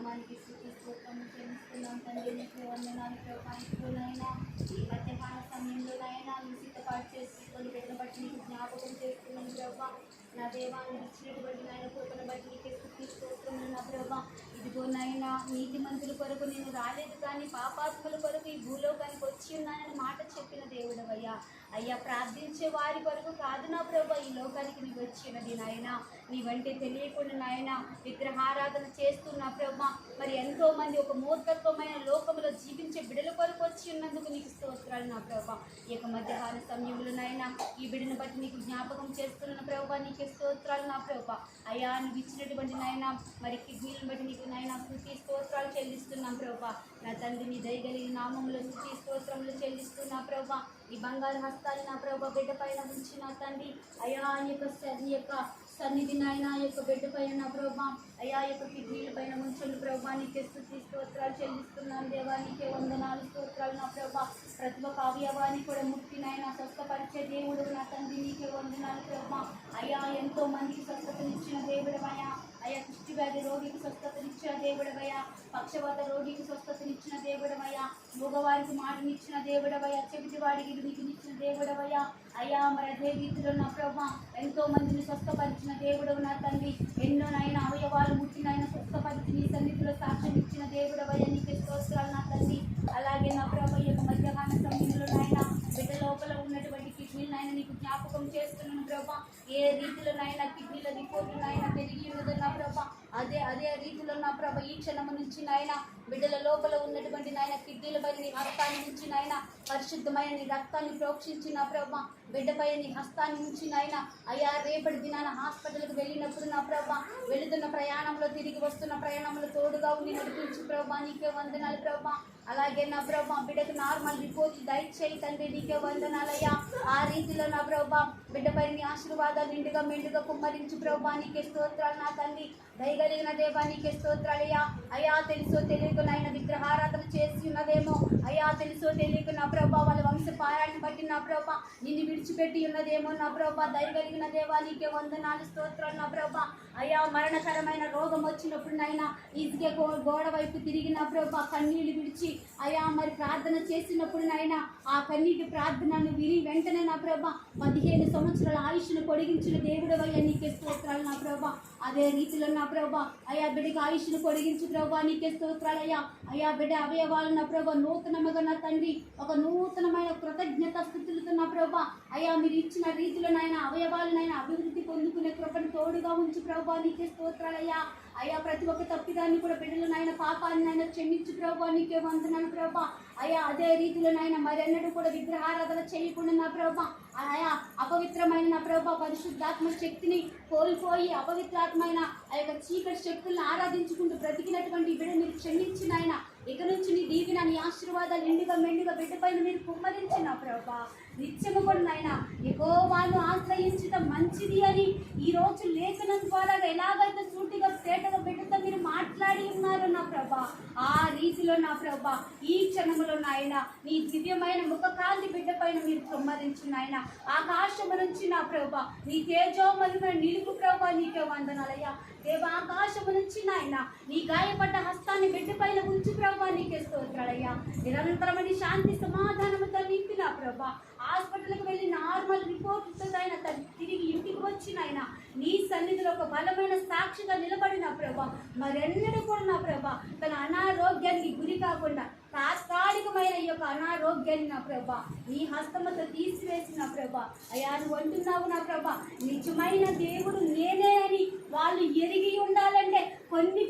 నామానికి స్తుతి స్తోత్రము చెల్లిస్తున్నాం తండ్రి. నీకు వందనాలు ప్రభా. ఇప్పుడునైనా ఈ మధ్యాహ్న సమయంలోనైనా నీ సిద్ధపాటు చేసుకొని పెట్టిన బట్టి నీకు జ్ఞాపకం చేస్తున్నాను ప్రభా. నా దేవాన్ని ఇచ్చినటువంటి నాయన కృపను బట్టి నీకు స్తుతి స్తోత్రము నా ప్రభా. ఇదిగోనైనా నీతిమంతుల కొరకు నేను రాలేదు కానీ పాపాత్ముల కొరకు ఈ భూలోకానికి వచ్చి ఉన్నానని మాట చెప్పిన దేవుడవయ్యా. అయ్యా, ప్రార్థించే వారి కొరకు కాదు నా ప్రభా ఈ లోకానికి నీవు వచ్చినది నాయన. నీవంటే తెలియకుండా నాయన విగ్రహారాధన చేస్తున్నా ప్రభా. మరి ఎంతో మంది ఒక మూర్ఖత్వమైన లోకంలో జీవించే బిడల కొరకు వచ్చి ఉన్నందుకు నీకు స్తోత్రాలు నా ప్రభా. ఈ యొక్క మధ్యాహ్న సమయంలో నాయన ఈ బిడ్డను బట్టి నీకు జ్ఞాపకం చేస్తున్న ప్రభా. నీకు స్తోత్రాలు నా ప్రభా. అయ్యా, నువ్వు ఇచ్చినటువంటి నాయన మరి కిడ్నీలను బట్టి నీకు నాయన స్తుతి స్తోత్రాలు చెల్లిస్తున్నాం ప్రభా. నా తండ్రి నీ దయగలిగిన నామంలో స్తుతి స్తోత్రములు చెల్లిస్తున్నా ప్రభా. ఈ బంగారు హస్తాలు నా ప్రభా బిడ్డ పైన ఉంచి నా తండ్రి. అయ్యా, నీ యొక్క సన్నిధి నాయన యొక్క బిడ్డ పైన నా ప్రభా. అయ్యా, యొక్క కిడ్నీల పైన ఉంచండి ప్రభా. నీకే స్తుతి స్తోత్రాలు చెల్లిస్తున్నాను దేవా. నీకే వందనాలు స్తోత్రాలు నా ప్రభా. ప్రతి ఒక్క అవయవాన్ని కూడా ముక్తి నాయన స్వస్థపరిచే దేవుడు నా తండ్రి. నీకే వందనాలు ప్రభా. అయ్యా, ఎంతో మందికి స్వస్థతనిచ్చిన దేవుడవయ్యా. అయ్యా, కుష్టి వ్యాధి రోగికి స్వస్థతనిచ్చిన దేవుడవయ్యా. పక్షవాత రోగికి స్వస్థతనిచ్చిన దేవుడవయ్యా. మూగవారికి మాటనిచ్చిన దేవుడవయ్యా. చెవిటి వాడికి వినికినిచ్చిన దేవుడవయ్యా. అయ్యా, మరి అదే రీతిలో నా ప్రభా ఎంతో మందిని స్వస్థపరిచిన దేవుడవు నా తండ్రి. ఎన్నోనైనా అవయవాలు ముట్టినైనా స్వస్థపరిచి నీ సన్నిధిలో సాక్ష్యం ఇచ్చిన దేవుడవయ్యా. నీకే స్తోత్రాలు నా తండ్రి. అలాగే నా ప్రభా యొక్క మధ్యాహ్న సమయంలో నాయన బిడ్డ లోపల ఉన్నటువంటి కిడ్నీలనైనా నీకు జ్ఞాపకం చేస్తున్నాను ప్రభా. ఏ రీతిలోనైనా కిడ్నీల రిపోర్టునైనా పెరిగి ఉన్నదో నా ప్రభా. అదే రీతిలో నా ప్రభా ఈ క్షణము నుంచి నాయన బిడ్డల లోపల ఉన్నటువంటి నాయన కిడ్నీల పైన నీ హస్తాన్ని నుంచి నాయన పరిశుద్ధమైన నీ రక్తాన్ని ప్రోక్షించి నా ప్రభా బిడ్డపై నీ హస్తాన్ని నుంచి నాయన. అయ్యా, రేపటి దినాన హాస్పిటల్కి వెళ్ళినప్పుడు నా ప్రభా వెళుతున్న ప్రయాణంలో తిరిగి వస్తున్న ప్రయాణంలో తోడుగా ఉండి నడిపించు ప్రభా. నీకే వందనాలు ప్రభా. అలాగే నా ప్రభా బిడ్డకు నార్మల్ రిపోర్ట్ దయచేయి తండ్రి. నీకే వందనాలయ్యా. ఆ రీతిలో నా ప్రభా బిడ్డపై నీ ఆశీర్వాదాలు నిండుగా మెండుగా కుమ్మరించు ప్రభా. నీకే స్తోత్రాలు నా తండ్రి. దయగలిగిన దేవా నీకే స్తోత్రాలయ్యా. అయ్యా, తెలుసో తెలియక నాయన విగ్రహారాధన చేసి ఉన్నదేమో. అయ్యా, తెలుసో తెలియక నా ప్రభా వాళ్ళ వంశపారాన్ని బట్టి నా ప్రభా నిన్ను విడిచిపెట్టి ఉన్నదేమో నా ప్రభా. దయగలిగిన దేవా నీకే వందనాలు స్తోత్రాలు నా ప్రభా. అయ్యా, మరణకరమైన రోగం వచ్చినప్పుడు నాయన ఈజీగా గోడ వైపు తిరిగి నా ప్రభా కన్నీళ్లు విడిచి అయ్యా మరి ప్రార్థన చేసినప్పుడు నాయన ఆ కన్నీటి ప్రార్థనను విని వెంటనే నా ప్రభా 15 సంవత్సరాల ఆయుష్ను పొడిగించిన దేవుడవయ్యా. నీకే స్తోత్రాలు నా ప్రభా. అదే రీతిలో నా ప్రభా అయ్యా బిడ్డకి ఆయుష్ను పొడిగించు ప్రభా. నీకే స్తోత్రాలయ్యా. అయ్యా, బిడ్డ అవయవాలు నా ప్రభా నూతనముగా నా తండ్రి ఒక నూతనమైన కృతజ్ఞత స్థితులతో నా ప్రభా అయ్యా మీరు ఇచ్చిన రీతిలో నాయన అవయవాలనైనా అభివృద్ధి పొందుకునే కృపను తోడుగా ఉంచు ప్రభా. నీకే స్తోత్రాలయ్యా. అయ్యా, ప్రతి ఒక్క తప్పిదాన్ని కూడా బిడ్డలనైనా పాపాలనైనా క్షమించు ప్రభా. నీకే వందనాలు ప్రభా. అయ్యా, అదే రీతిలో నాయన మరెన్నడూ కూడా విగ్రహారాధన చేయకుండా నా ప్రభా అయా అపవిత్రమైన నా ప్రభా పరిశుద్ధాత్మ శక్తిని కోల్పోయి అపవిత్రాత్మైన ఆ యొక్క చీకటి శక్తులను ఆరాధించుకుంటూ బ్రతికినటువంటి బిడ్డ మీరు క్షమించిన ఆయన. ఇక నుంచి నీ దీవిన నీ ఆశీర్వాదాలు ఎండుగా మెండుగా బిడ్డ పైన మీరు కుమ్మరించిన ప్రభా. నిత్యము కూడా నాయన యెహోవాను ఆశ్రయించడం మంచిది అని ఈ రోజు లేఖనం ద్వారా ఎలాగైతే సూటిగా తేటగా బిడ్డతో మీరు మాట్లాడి ఉన్నారు నా ప్రభా. ఆ రీతిలో నా ప్రభా ఈ క్షణంలో నాయన నీ దివ్యమైన ముఖకాంతి బిడ్డ పైన మీరు కుమ్మరించిన ఆయన. ఆకాశము నుంచి నా ప్రభా నీ తేజోమయమైన నిలుపు ప్రభా. నీకే వందనాలయ్యా. దేవ ఆకాశము నుంచి నాయన నీ గాయపడ్డ హస్తాన్ని బిడ్డ పైన ఉంచు ప్రభా. నీకే స్తోత్రాలయ్యా. నిరంతరమైన శాంతి సమాధానముతో నింపిన ప్రభా హాస్పిటల్కి వెళ్ళి నార్మల్ రిపోర్ట్తో ఆయన తిరిగి ఇంటికి వచ్చిన ఆయన నీ సన్నిధిలో ఒక బలమైన సాక్షిగా నిలబడిన ప్రభా మరెన్నడూ కూడా నా ప్రభా తన అనారోగ్యానికి గురి కాకుండా తాత్కాలికమైన ఈ యొక్క అనారోగ్యాన్ని నా ప్రభా నీ హస్తముతో తీసివేసిన ప్రభా. అయ్యా, నువ్వు అంటున్నావు నా ప్రభా నిజమైన దేవుడు నేనే అని వాళ్ళు ఎరిగి ఉండాలంటే కొన్ని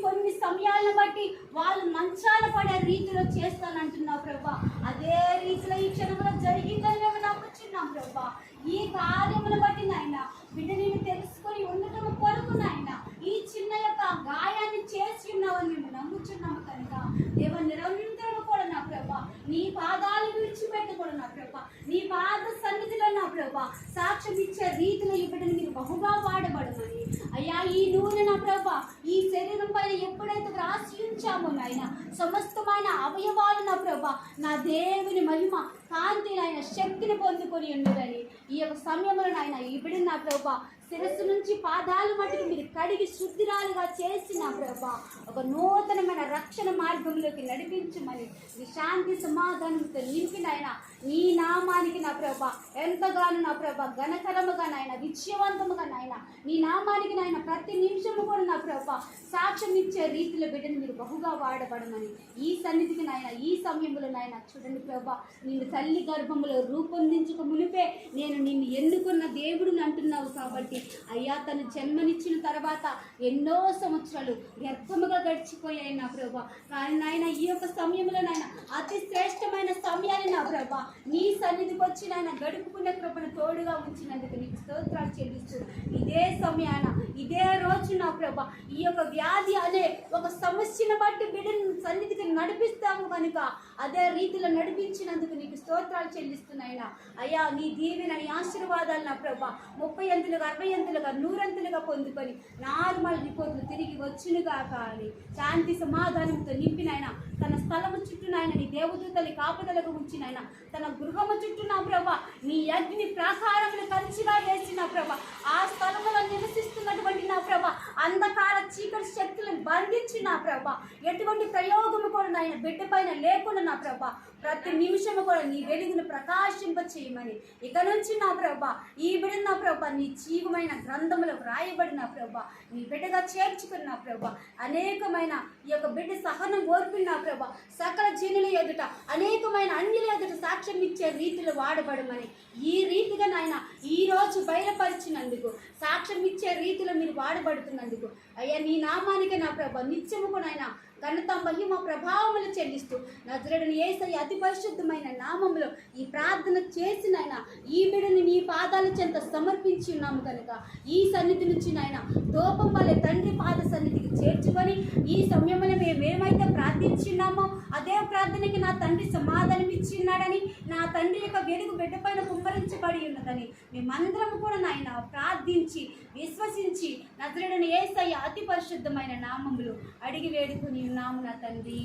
సమయాలను బట్టి వాళ్ళు మంచాల పడే రీతిలో చేస్తానంటున్నావు ప్రభా. అదే రీతిలో ఈ క్షణంలో జరిగిందని మేము నమ్ముచున్నాం ప్రభా. ఈ కార్యమును బట్టి నాయన బిడ్డ నేను తెలుసుకొని ఉండటం కొరకు నాయన ఈ చిన్న యొక్క గాయాన్ని చేసి ఉన్నావని మేము నమ్ముచున్నాము కనుక దేవ నిరంతరం కూడా నా ప్రభా నీ పాదాలు విడిచిపెట్టకూడదు నా ప్రభా. నీ పాద సన్నిధిలో నా ప్రభా సాక్ష్యం ఇచ్చే రీతిలో ఈ బిడ్డను మీరు బహుగా వాడబడమని అయ్యా ఈ నూనె నా ప్రభా ఈ శరీరం పైన ఎప్పుడైతే వ్రాసి ఉంచామో నాయన, సమస్తమైన అవయవాలు నా ప్రభా నా దేవుని మహిమ కాంతి నాయన శక్తిని పొందుకొని ఉండదని ఈ యొక్క సమయంలో నాయన ఈ బిడ్డ నా ప్రభా శిరస్సు నుంచి పాదాలు మటుకు మీరు కడిగి శుద్ధిరాలుగా చేసిన ప్రభా ఒక నూతనమైన రక్షణ మార్గంలోకి నడిపించమని ఈ శాంతి సమాధానంతో నింపినైనా నీ నామానికి నా ప్రభా ఎంతగానో నా ప్రభా ఘనకరముగా నాయన విజయవంతముగా నాయన నీ నామానికి నాయన ప్రతి నిమిషము కూడా నా ప్రభా సాక్ష్యం ఇచ్చే రీతిలో బిడ్డను మీరు బహుగా వాడబడమని ఈ సన్నిధికి నాయన ఈ సమయంలో నాయన చూడండి ప్రభా నిన్ను తల్లి గర్భములో రూపొందించుక మునిపే నేను నిన్ను ఎన్నుకున్న దేవుడిని అంటున్నావు కాబట్టి అయ్యా తను జన్మనిచ్చిన తర్వాత ఎన్నో సంవత్సరాలు వ్యర్థముగా గడిచిపోయాయి నా ప్రభా. కానీ నాయన ఈ యొక్క సమయంలో నాయన అతి శ్రేష్టమైన సమయాన్ని నా ప్రభా నీ సన్నిధికి వచ్చి నాయన గడుపుకునే కృపను తోడుగా ఉంచినందుకు నీకు స్తోత్రాలు చెల్లిస్తూ ఇదే సమయాన ఇదే రోజు నా ప్రభా ఈ యొక్క వ్యాధి అనే ఒక సమస్యను బట్టి బిడ్డను సన్నిధికి నడిపిస్తాము కనుక అదే రీతిలో నడిపించినందుకు నీకు స్తోత్రాలు చెల్లిస్తున్నాయినా అయ్యా నీ దీవెన నీ ఆశీర్వాదాలు నా ప్రభా 30 అంతులుగా 60 అంతులుగా 100 అంతులుగా పొందుకొని నార్మల్ రిపోర్ట్లు తిరిగి వచ్చునుగా కానీ శాంతి సమాధానంతో నింపినైనా తన స్థలము చుట్టూ నాయన నీ దేవదూతని కాపుదలకు ఉంచినైనా తన గృహము చుట్టూ నా ప్రభా నీ అగ్ని ప్రాకారములు కంచిగా వేసిన ప్రభా ఆ స్థలములో నివసిస్తున్నటువంటి నా ప్రభా అంధకార చీకటి శక్తులను బంధించి నా ప్రభా ఎటువంటి ప్రయోగము కూడా నాయన బిడ్డ పైన లేకుండా నా ప్రభా ప్రతి నిమిషము కూడా నీ వెలుగును ప్రకాశింప చేయమని ఇక నుంచి నా ప్రభా ఈ బిడ్డ నా ప్రభా నీ జీవమైన గ్రంథములో వ్రాయబడిన ప్రభా నీ బిడ్డగా చేర్చుకున్న ప్రభా అనేకమైన ఈ యొక్క బిడ్డ సహనం ఓర్పిన ప్రభా సకల జనుల ఎదుట అనేకమైన అన్యుల ఎదుట సాక్ష్యం ఇచ్చే రీతిలో వాడబడమని ఈ రీతిగా నాయన ఈ రోజు బయలుపరిచినందుకు సాక్ష్యం ఇచ్చే రీతిలో మీరు వాడబడుతున్నందుకు అయ్యా నీ నామానికి నా ప్రభా నిత్యము నాయన ఘనత మహిమ ప్రభావములు చెల్లిస్తూ నజరేయుడైన యేసయ్య అతి పరిశుద్ధమైన నామములో ఈ ప్రార్థన చేసినైనా ఈ బిడ్డని నీ పాదాల చెంత సమర్పించి ఉన్నాము కనుక ఈ సన్నిధి నుంచి నాయన దూపం వలె తండ్రి పాద సన్నిధికి చేర్చుకొని ఈ సమయంలో మేమేమైతే ప్రార్థించున్నామో అదే ప్రార్థనకి నా తండ్రి సమాధానం ఇచ్చిన్నాడని నా తండ్రి యొక్క వెలుగు బిడ్డ పైన కుమ్మరించబడి ఉన్నదని మేమందరం కూడా నాయన ప్రార్థించి విశ్వసించి నజరేయుడైన యేసయ్య అతి పరిశుద్ధమైన నామములు అడిగి వేడుకుని ఉన్నాము నా తండ్రి.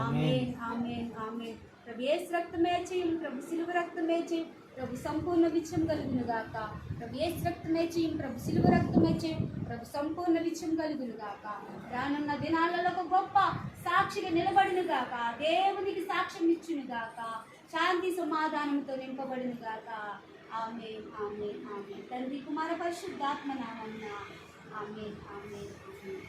ఆమేన్ ఆమేన్ ఆమేన్. ప్రభు యేసు రక్తమే చేయం, ప్రభు సిలువ రక్తమే చేయం, ప్రభు సంపూర్ణ విజయం కలుగును గాక. ప్రభు యేసు రక్తమే చేయం, ప్రభు సిలువ రక్తమే చేయం, ప్రభు సంపూర్ణ విజయం కలుగును గాక. రానున్న దినాలలో ఒక గొప్ప సాక్షిగా నిలబడిను గాక. దేవునికి సాక్ష్యం ఇచ్చును గాక. శాంతి సమాధానంతో నింపబడిను గాక. ఆమేన్ ఆమేన్ ఆమేన్. తండ్రి కుమార పరిశుద్ధాత్మ నామమున ఆమేన్ ఆమేన్ ఆమేన్.